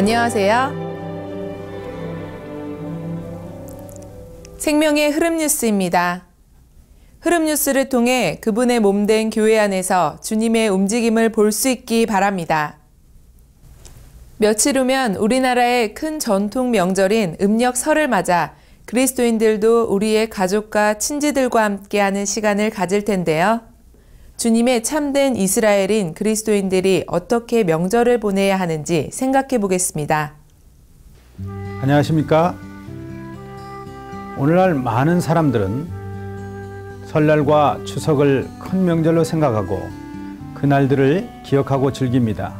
안녕하세요. 생명의 흐름 뉴스입니다. 흐름 뉴스를 통해 그분의 몸된 교회 안에서 주님의 움직임을 볼 수 있기 바랍니다. 며칠 후면 우리나라의 큰 전통 명절인 음력 설을 맞아 그리스도인들도 우리의 가족과 친지들과 함께하는 시간을 가질 텐데요. 주님의 참된 이스라엘인 그리스도인들이 어떻게 명절을 보내야 하는지 생각해 보겠습니다. 안녕하십니까? 오늘날 많은 사람들은 설날과 추석을 큰 명절로 생각하고 그날들을 기억하고 즐깁니다.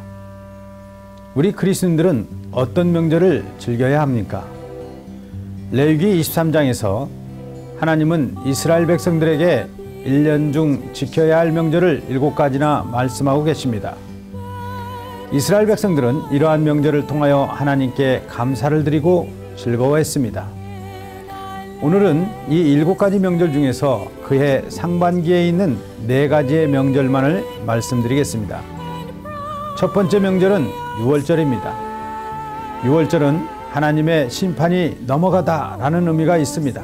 우리 그리스도인들은 어떤 명절을 즐겨야 합니까? 레위기 23장에서 하나님은 이스라엘 백성들에게 1년 중 지켜야 할 명절을 7가지나 말씀하고 계십니다. 이스라엘 백성들은 이러한 명절을 통하여 하나님께 감사를 드리고 즐거워했습니다. 오늘은 이 7가지 명절 중에서 그해 상반기에 있는 4가지의 명절만을 말씀드리겠습니다. 첫 번째 명절은 유월절입니다. 유월절은 하나님의 심판이 넘어가다라는 의미가 있습니다.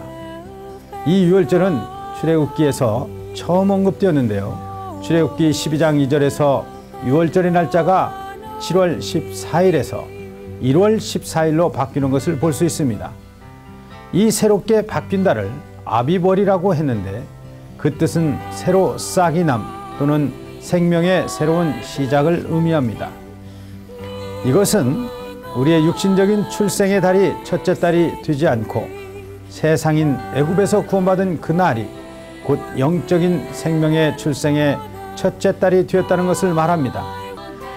이 유월절은 출애굽기에서 처음 언급되었는데요. 출애굽기 12장 2절에서 유월절의 날짜가 7월 14일에서 1월 14일로 바뀌는 것을 볼 수 있습니다. 이 새롭게 바뀐 달을 아비벌이라고 했는데 그 뜻은 새로 싹이 남 또는 생명의 새로운 시작을 의미합니다. 이것은 우리의 육신적인 출생의 달이 첫째 달이 되지 않고 세상인 애굽에서 구원받은 그 날이 곧 영적인 생명의 출생의 첫째 달이 되었다는 것을 말합니다.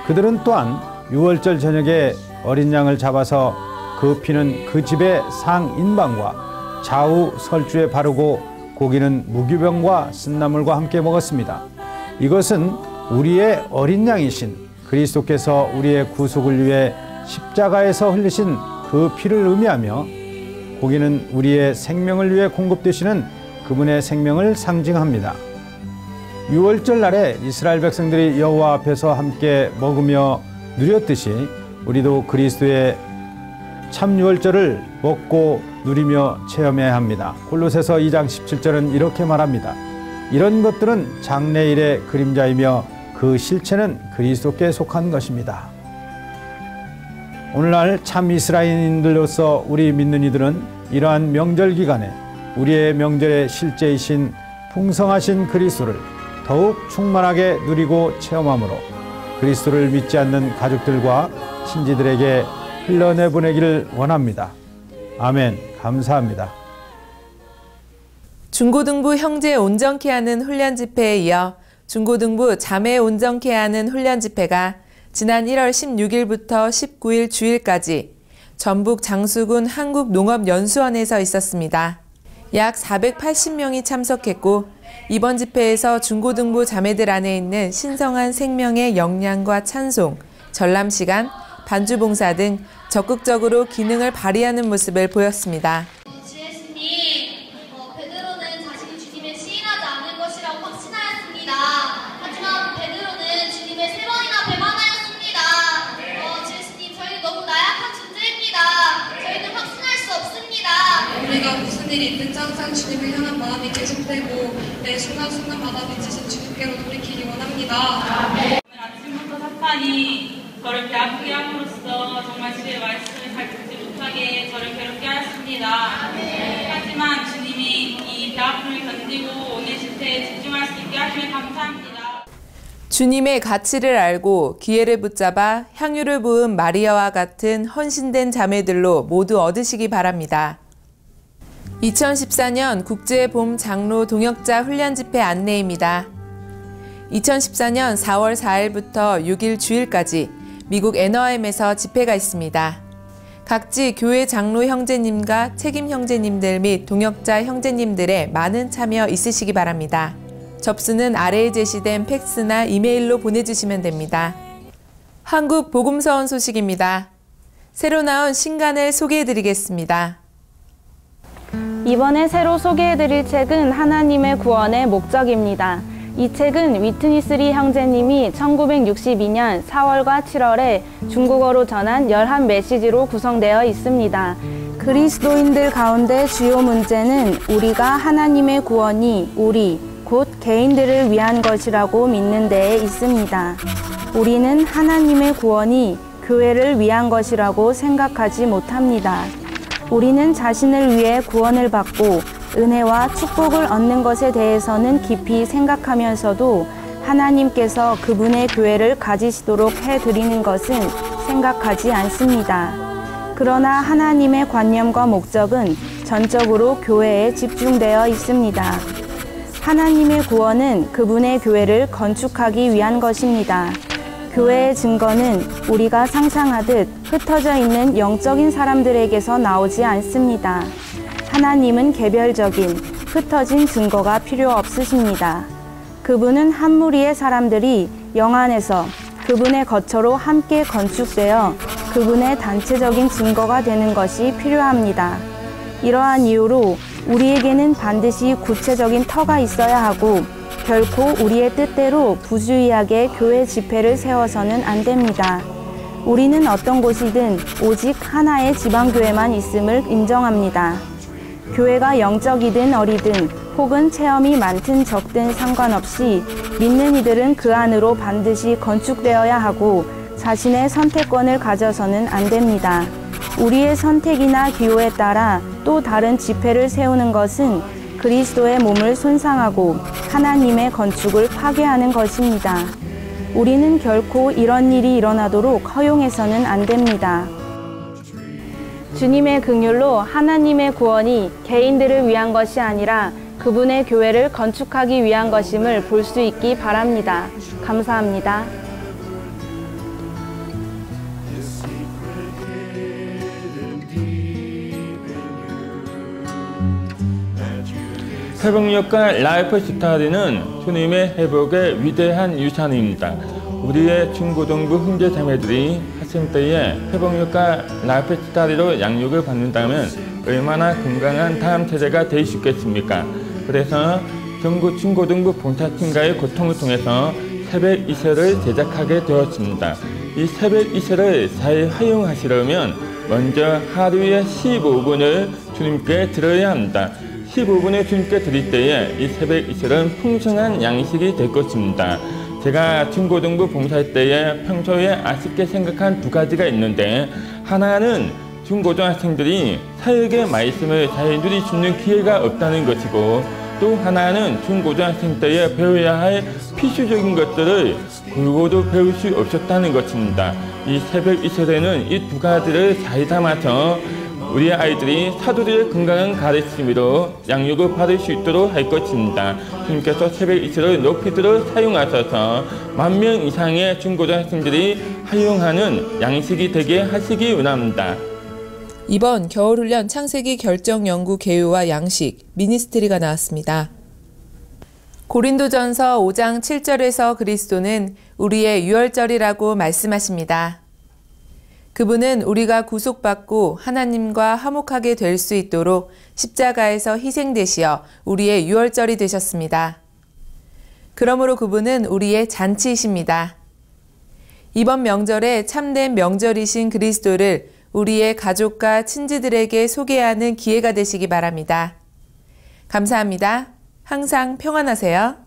그들은 또한 유월절 저녁에 어린 양을 잡아서 그 피는 그 집의 상인방과 좌우 설주에 바르고 고기는 무교병과 쓴나물과 함께 먹었습니다. 이것은 우리의 어린 양이신 그리스도께서 우리의 구속을 위해 십자가에서 흘리신 그 피를 의미하며 고기는 우리의 생명을 위해 공급되시는 그분의 생명을 상징합니다. 유월절 날에 이스라엘 백성들이 여호와 앞에서 함께 먹으며 누렸듯이 우리도 그리스도의 참 유월절을 먹고 누리며 체험해야 합니다. 골로새서 2장 17절은 이렇게 말합니다. 이런 것들은 장래일의 그림자이며 그 실체는 그리스도께 속한 것입니다. 오늘날 참 이스라엘인들로서 우리 믿는 이들은 이러한 명절 기간에 우리의 명절의 실제이신 풍성하신 그리스도를 더욱 충만하게 누리고 체험함으로 그리스도를 믿지 않는 가족들과 친지들에게 흘러내보내기를 원합니다. 아멘. 감사합니다. 중고등부 형제 온전케 하는 훈련 집회에 이어 중고등부 자매 온전케 하는 훈련 집회가 지난 1월 16일부터 19일 주일까지 전북 장수군 한국농업연수원에서 있었습니다. 약 480명이 참석했고 이번 집회에서 중고등부 자매들 안에 있는 신성한 생명의 역량과 찬송, 전람시간, 반주봉사 등 적극적으로 기능을 발휘하는 모습을 보였습니다. 주예수님, 베드로는 자신이 주님을 시인하지 않을 것이라고 확신하였습니다. 하지만 베드로는 주님을 3번이나 배반하였습니다. 주예수님, 저희는 너무 나약한 존재입니다. 저희는 확신할 수 없습니다. 우리가 무슨 일이 있든지 항상 주님을 향한 마음이 계속되고 매 순간순간마다 미치신 주님께로 돌이키기 원합니다. 오늘 아침부터 사탄이 저를 배 아프게 함으로써 정말 주의 말씀을 잘 듣지 못하게 저를 괴롭게 하였습니다. 하지만 주님이 이 배 아픔을 견디고 오늘 집회에 집중할 수 있게 하시면 감사합니다. 주님의 가치를 알고 기회를 붙잡아 향유를 부은 마리아와 같은 헌신된 자매들로 모두 얻으시기 바랍니다. 2014년 국제봄 장로 동역자 훈련 집회 안내입니다. 2014년 4월 4일부터 6일 주일까지 미국 애너하임에서 집회가 있습니다. 각지 교회 장로 형제님과 책임 형제님들 및 동역자 형제님들의 많은 참여 있으시기 바랍니다. 접수는 아래에 제시된 팩스나 이메일로 보내주시면 됩니다. 한국 복음서원 소식입니다. 새로 나온 신간을 소개해드리겠습니다. 이번에 새로 소개해드릴 책은 하나님의 구원의 목적입니다. 이 책은 위트니스리 형제님이 1962년 4월과 7월에 중국어로 전한 11메시지로 구성되어 있습니다. 그리스도인들 가운데 주요 문제는 우리가 하나님의 구원이 우리, 곧 개인들을 위한 것이라고 믿는 데에 있습니다. 우리는 하나님의 구원이 교회를 위한 것이라고 생각하지 못합니다. 우리는 자신을 위해 구원을 받고 은혜와 축복을 얻는 것에 대해서는 깊이 생각하면서도 하나님께서 그분의 교회를 가지시도록 해드리는 것은 생각하지 않습니다. 그러나 하나님의 관념과 목적은 전적으로 교회에 집중되어 있습니다. 하나님의 구원은 그분의 교회를 건축하기 위한 것입니다. 교회의 증거는 우리가 상상하듯 흩어져 있는 영적인 사람들에게서 나오지 않습니다. 하나님은 개별적인, 흩어진 증거가 필요 없으십니다. 그분은 한 무리의 사람들이 영 안에서 그분의 거처로 함께 건축되어 그분의 단체적인 증거가 되는 것이 필요합니다. 이러한 이유로 우리에게는 반드시 구체적인 터가 있어야 하고 결코 우리의 뜻대로 부주의하게 교회 집회를 세워서는 안 됩니다. 우리는 어떤 곳이든 오직 하나의 지방교회만 있음을 인정합니다. 교회가 영적이든 어리든 혹은 체험이 많든 적든 상관없이 믿는 이들은 그 안으로 반드시 건축되어야 하고 자신의 선택권을 가져서는 안 됩니다. 우리의 선택이나 기호에 따라 또 다른 집회를 세우는 것은 그리스도의 몸을 손상하고 하나님의 건축을 파괴하는 것입니다. 우리는 결코 이런 일이 일어나도록 허용해서는 안 됩니다. 주님의 긍휼로 하나님의 구원이 개인들을 위한 것이 아니라 그분의 교회를 건축하기 위한 것임을 볼 수 있기 바랍니다. 감사합니다. 회복력과 라이프 스타일은 주님의 회복의 위대한 유산입니다. 우리의 중고등부 형제자매들이 하실 때에 회복력과 라이프 스타일로 양육을 받는다면 얼마나 건강한 다음 세대가 될 수 있겠습니까? 그래서 전국 중고등부 봉사팀과의 고통을 통해서 새벽 이세를 제작하게 되었습니다. 이 새벽 이세를 잘 활용하시려면 먼저 하루에 15분을 주님께 드려야 합니다. 15분을 주님께 드릴 때에 이 새벽 이슬은 풍성한 양식이 될 것입니다. 제가 중고등부 봉사할 때에 평소에 아쉽게 생각한 두 가지가 있는데, 하나는 중고등학생들이 사역의 말씀을 잘 누릴 수 있는 기회가 없다는 것이고, 또 하나는 중고등학생 때에 배워야 할 필수적인 것들을 골고루 배울 수 없었다는 것입니다. 이 새벽 이슬에는 이 두 가지를 잘 담아서 우리 아이들이 사도들의 건강한 가르침으로 양육을 받을 수 있도록 할 것입니다. 주님께서 새벽 이슬을 높이도록 사용하셔서 10,000명 이상의 중고등학생들이 활용하는 양식이 되게 하시기 원합니다. 이번 겨울훈련 창세기 결정연구 개요와 양식, 미니스트리가 나왔습니다. 고린도전서 5장 7절에서 그리스도는 우리의 유월절이라고 말씀하십니다. 그분은 우리가 구속받고 하나님과 화목하게 될 수 있도록 십자가에서 희생되시어 우리의 유월절이 되셨습니다. 그러므로 그분은 우리의 잔치이십니다. 이번 명절에 참된 명절이신 그리스도를 우리의 가족과 친지들에게 소개하는 기회가 되시기 바랍니다. 감사합니다. 항상 평안하세요.